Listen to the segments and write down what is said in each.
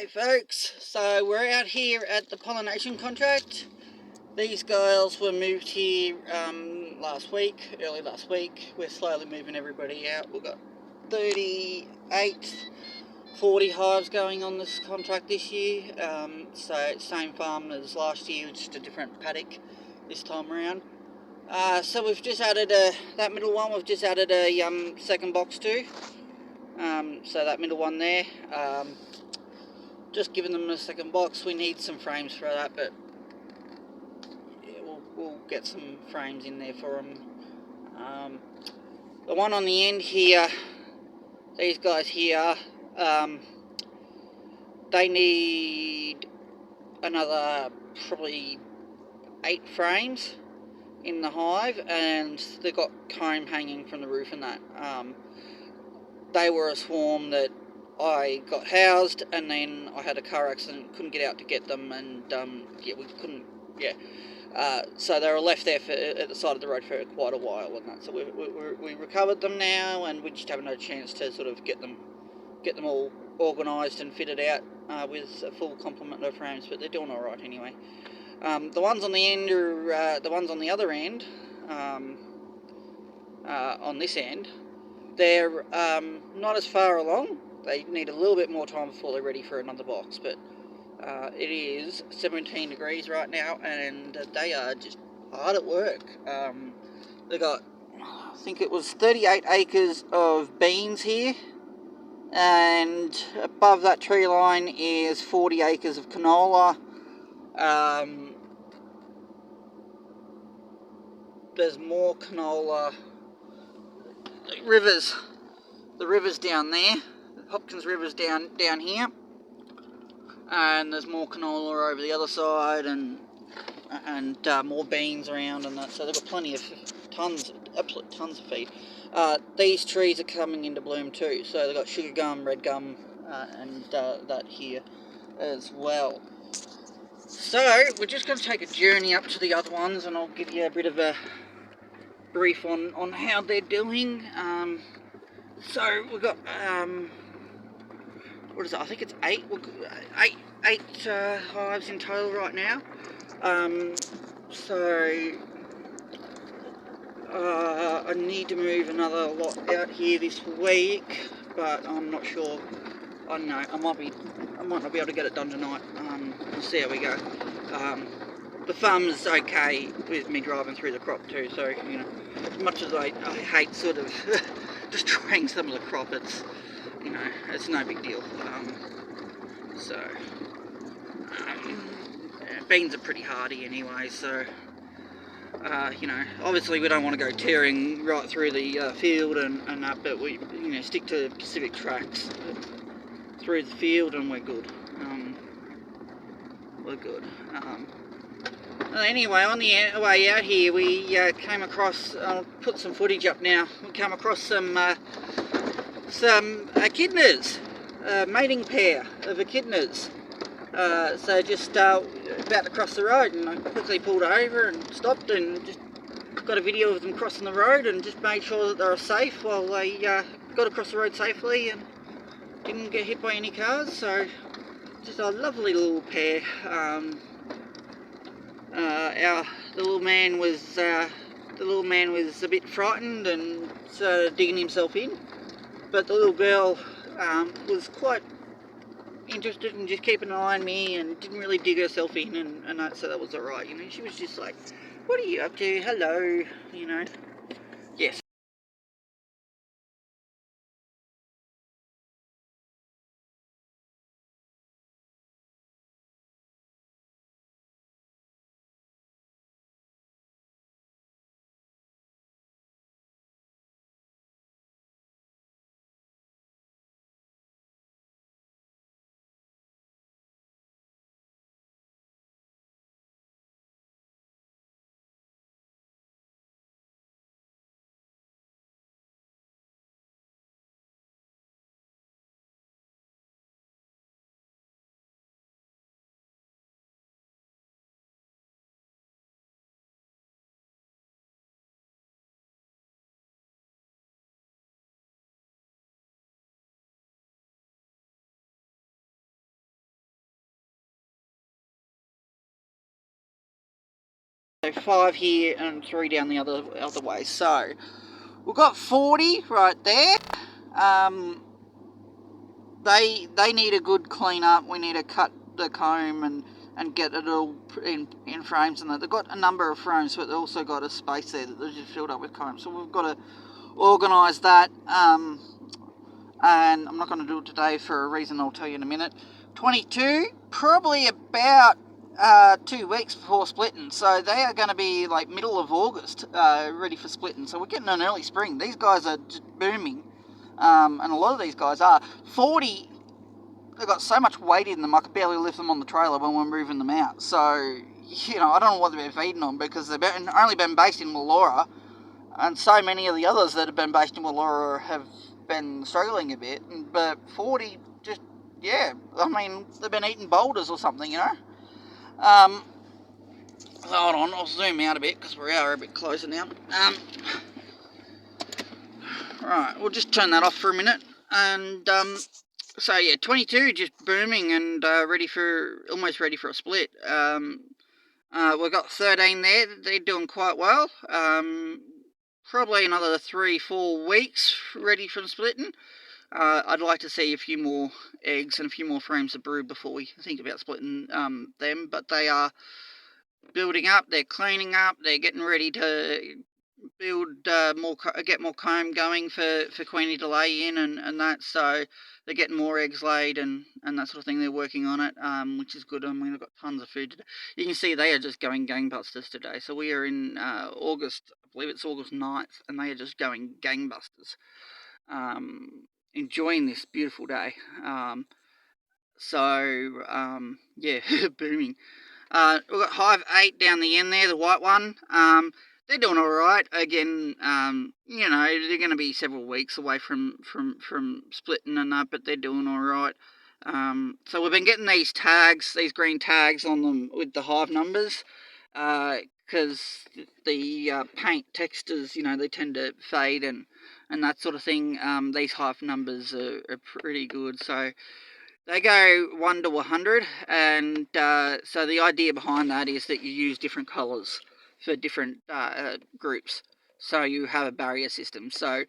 Hey folks, so we're out here at the pollination contract. These girls were moved here early last week. We're slowly moving everybody out. We've got 38, 40 hives going on this contract this year. So same farm as last year, just a different paddock this time around. So we've just added that middle one, we've just added a second box too. So that middle one there. Just giving them a second box. We need some frames for that, but yeah, we'll get some frames in there for them. The one on the end here, these guys here, they need another probably 8 frames in the hive, and they've got comb hanging from the roof and that. They were a swarm that I got housed, and then I had a car accident, couldn't get out to get them, and we couldn't, so they were left there at the side of the road for quite a while, and that. So we recovered them now, and we just haven't had a chance to sort of get them all organised and fitted out with a full complement of frames, but they're doing all right anyway. The ones on the end are the ones on the other end, on this end. They're not as far along. They need a little bit more time before they're ready for another box, but it is 17 degrees right now, and they are just hard at work. They got, I think it was 38 acres of beans here, and above that tree line is 40 acres of canola. There's more canola. The river's down there. Hopkins River's down here, and there's more canola over the other side, and more beans around and that. So they've got plenty of absolute tons of feed. These trees are coming into bloom too. So they've got sugar gum, red gum, and that here as well. So we're just going to take a journey up to the other ones, and I'll give you a bit of a brief on how they're doing. So we've got what is it? I think it's eight hives in total right now. I need to move another lot out here this week, but I'm not sure. I don't know. I might not be able to get it done tonight. We'll see how we go. The farm's okay with me driving through the crop too, so you know, as much as I hate sort of destroying some of the crop, it's, you know, it's no big deal. Beans are pretty hardy anyway, so you know, obviously we don't want to go tearing right through the field and that, but we, you know, stick to specific tracks through the field, and we're good. Anyway, on the way out here, we came across. I'll put some footage up now. We came across some echidnas, mating pair of echidnas. So just about to cross the road, and I quickly pulled over and stopped and just got a video of them crossing the road, and just made sure that they were safe while they got across the road safely and didn't get hit by any cars. So just a lovely little pair. The little man was a bit frightened and started digging himself in, but the little girl was quite interested in just keeping an eye on me and didn't really dig herself in, and that, so that was alright. You know, she was just like, "What are you up to? Hello," you know. Yes. 5 here and 3 down the other way. So we've got 40 right there. They need a good clean up. We need to cut the comb and get it all in frames, and that they've got a number of frames, but they've also got a space there that they're just filled up with comb. So we've got to organise that. And I'm not going to do it today for a reason I'll tell you in a minute. 22, probably about 2 weeks before splitting, so they are going to be like middle of August, ready for splitting. So we're getting an early spring. These guys are just booming, and a lot of these guys are. 40, they've got so much weight in them, I could barely lift them on the trailer when we're moving them out. So, you know, I don't know what they've been feeding on, because they've only been based in Wollora, and so many of the others that have been based in Wollora have been struggling a bit. But 40, just, yeah, I mean, they've been eating boulders or something, you know. Hold on, I'll zoom out a bit because we are a bit closer now. Right, we'll just turn that off for a minute. And so yeah, 22 just booming and almost ready for a split. We've got 13 there. They're doing quite well. Probably another 3-4 weeks ready for splitting. I'd like to see a few more eggs and a few more frames of brood before we think about splitting them, but they are building up, they're cleaning up, they're getting ready to build get more comb going for Queenie to lay in and that, so they're getting more eggs laid and that sort of thing. They're working on it, which is good. I mean, they've got tons of food today. You can see they are just going gangbusters today. So we are in August, I believe it's August 9th, and they are just going gangbusters. Enjoying this beautiful day. Yeah, booming. We've got Hive 8 down the end there, the white one. They're doing all right. Again, you know, they're going to be several weeks away from splitting and that, but they're doing all right. So we've been getting these tags, these green tags on them with the hive numbers, because the paint textures, you know, they tend to fade and that sort of thing. These hive numbers are pretty good. So they go 1 to 100, and so the idea behind that is that you use different colours for different groups, so you have a barrier system. So,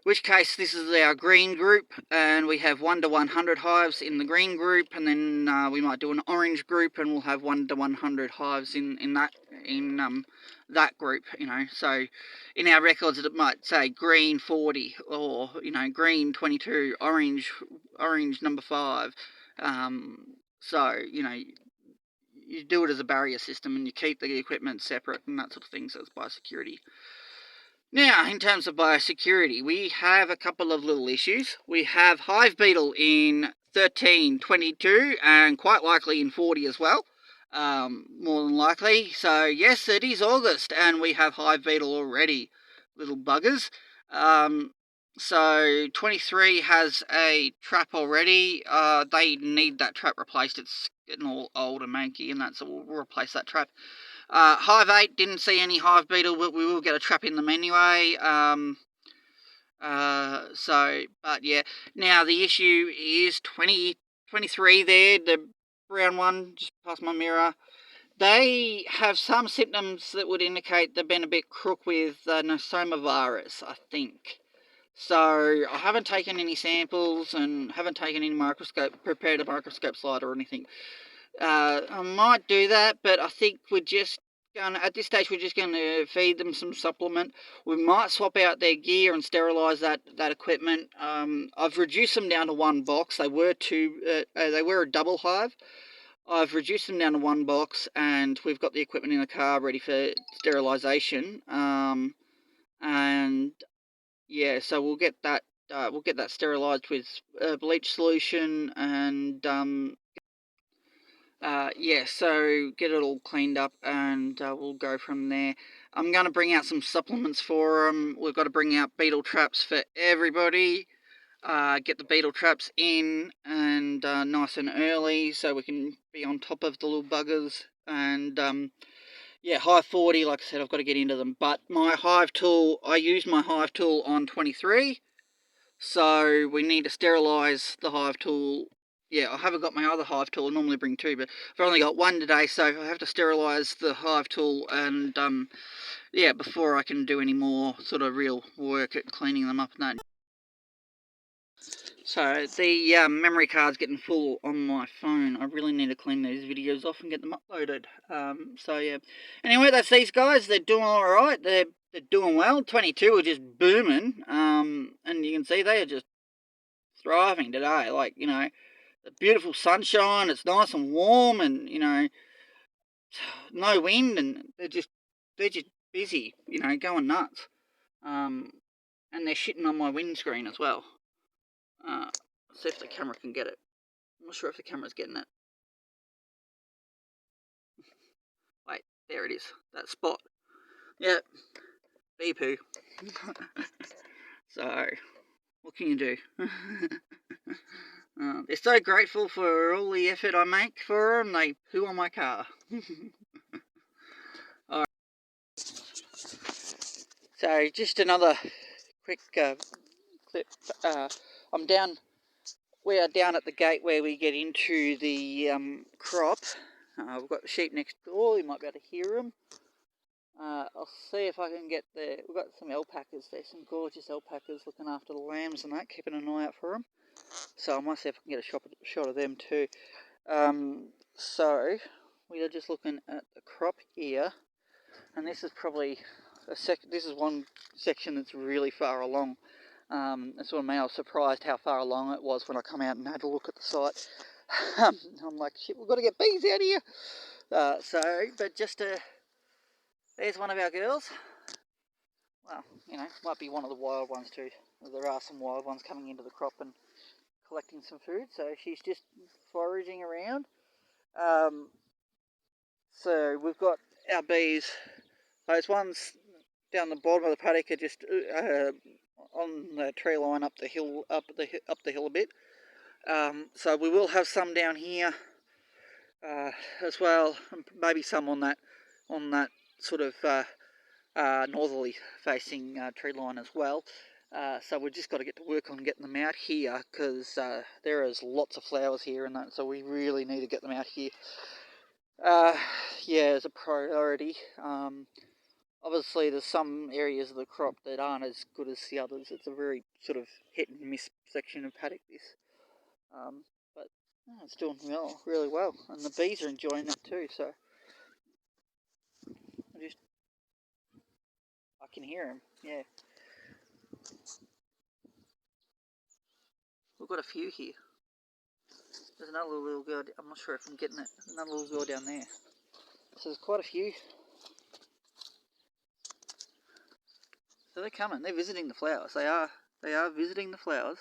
which case this is our green group, and we have 1 to 100 hives in the green group, and then we might do an orange group, and we'll have 1 to 100 hives in that group, you know. So in our records it might say green 40, or, you know, green 22, orange number 5. So, you know, you do it as a barrier system, and you keep the equipment separate and that sort of thing, so it's biosecurity. Now, in terms of biosecurity, we have a couple of little issues. We have hive beetle in 13, 22, and quite likely in 40 as well. More than likely. So yes, it is August, and we have hive beetle already, little buggers. So 23 has a trap already. They need that trap replaced. It's getting all old and manky and that, so we'll replace that trap. Hive 8 didn't see any hive beetle, but we will get a trap in them anyway. But yeah. Now the issue is 23 there, the brown one just past my mirror. They have some symptoms that would indicate they've been a bit crook with Nosoma virus, I think. So I haven't taken any samples and haven't taken any prepared a microscope slide or anything. I might do that, but I think at this stage we're just going to feed them some supplement. We might swap out their gear and sterilise that equipment. I've reduced them down to 1 box. They were a double hive. I've reduced them down to 1 box, and we've got the equipment in the car ready for sterilisation. And yeah, so we'll get that sterilised with bleach solution, and yeah, so get it all cleaned up, and we'll go from there. I'm going to bring out some supplements for them. We've got to bring out beetle traps for everybody. Get the beetle traps in and nice and early, so we can be on top of the little buggers. And yeah, hive 40, like I said, I've got to get into them. But my hive tool, I used my hive tool on 23, so we need to sterilise the hive tool yeah, I haven't got my other hive tool. I normally bring two, but I've only got one today, so I have to sterilise the hive tool and yeah, before I can do any more sort of real work at cleaning them up and that. So the memory card's getting full on my phone. I really need to clean these videos off and get them uploaded. So yeah. Anyway, that's these guys. They're doing all right. They're doing well. 22 are just booming. And you can see they are just thriving today. Like, you know, the beautiful sunshine. It's nice and warm, and you know, no wind, and they're just busy. You know, going nuts. And they're shitting on my windscreen as well. See if the camera can get it. I'm not sure if the camera's getting it. Wait, there it is. That spot. Yep. Bee poo. So, what can you do? They're so grateful for all the effort I make for them. They poo on my car. Alright. So, just another quick clip. We are down at the gate where we get into the crop. We've got the sheep next door. You might be able to hear them. I'll see if I can get there. We've got some alpacas there, some gorgeous alpacas looking after the lambs and that, keeping an eye out for them. So I might see if I can get a shot of them too. So we are just looking at the crop here, and this is probably this is one section that's really far along. That's what I mean. I was surprised how far along it was when I come out and had a look at the site. I'm like, shit, we've got to get bees out of here. But just there's one of our girls. Well, you know, might be one of the wild ones too. There are some wild ones coming into the crop and collecting some food, so she's just foraging around. So we've got our bees. Those ones down the bottom of the paddock are just on the tree line up the hill a bit. So we will have some down here as well, and maybe some on that sort of northerly facing tree line as well. So we've just got to get to work on getting them out here, because there is lots of flowers here and that, so we really need to get them out here. Yeah, as a priority. Obviously there's some areas of the crop that aren't as good as the others. It's a very sort of hit and miss section of paddock, this. But it's doing really well, and the bees are enjoying it too, so I can hear them, yeah. We've got a few here. There's another little girl, I'm not sure if I'm getting it, another little girl down there. So there's quite a few. So they're coming, they're visiting the flowers. They are visiting the flowers.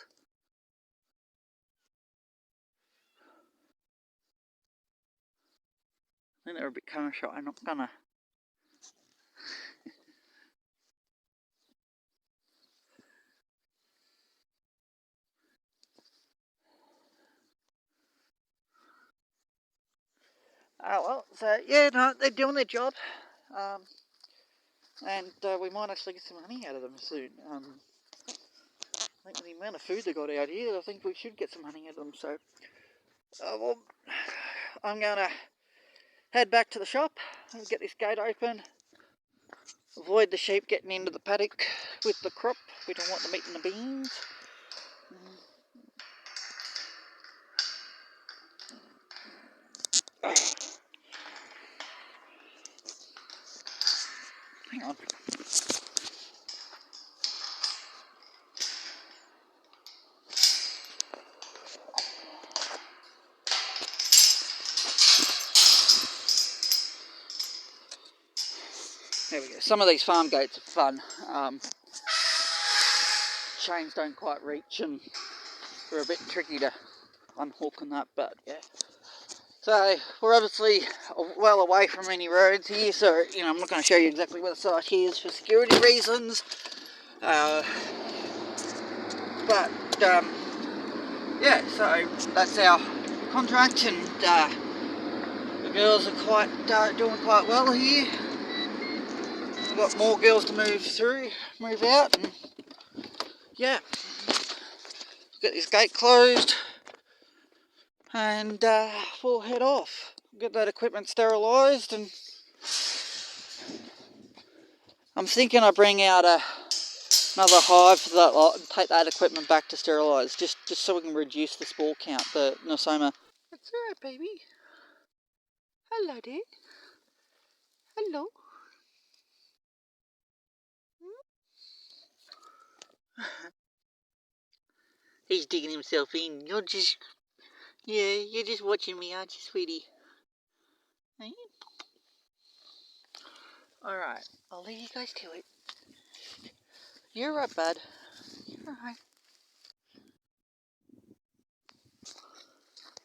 I think they're a bit camera shy, I'm not gonna. Oh well, so yeah, no, they're doing their job. And we might actually get some honey out of them soon. I think with the amount of food they got out here, I think we should get some honey out of them. So, well, I'm going to head back to the shop and get this gate open. Avoid the sheep getting into the paddock with the crop. We don't want them eating the beans. Hang on. There we go. Some of these farm gates are fun. Chains don't quite reach and they're a bit tricky to unhook and that, but yeah. So we're obviously well away from any roads here, so you know I'm not going to show you exactly where the site is for security reasons. But yeah, so that's our contract, and the girls are doing quite well here. We've got more girls to move out, and yeah, get this gate closed. and we'll head off. Get that equipment sterilised, and I'm thinking I bring out another hive for that lot and take that equipment back to sterilise, just so we can reduce the spore count, the nosoma. That's alright, baby. Hello, dear. Hello. He's digging himself in. You're just watching me, aren't you, sweetie? Alright, I'll leave you guys to it. You're right, bud. You're right.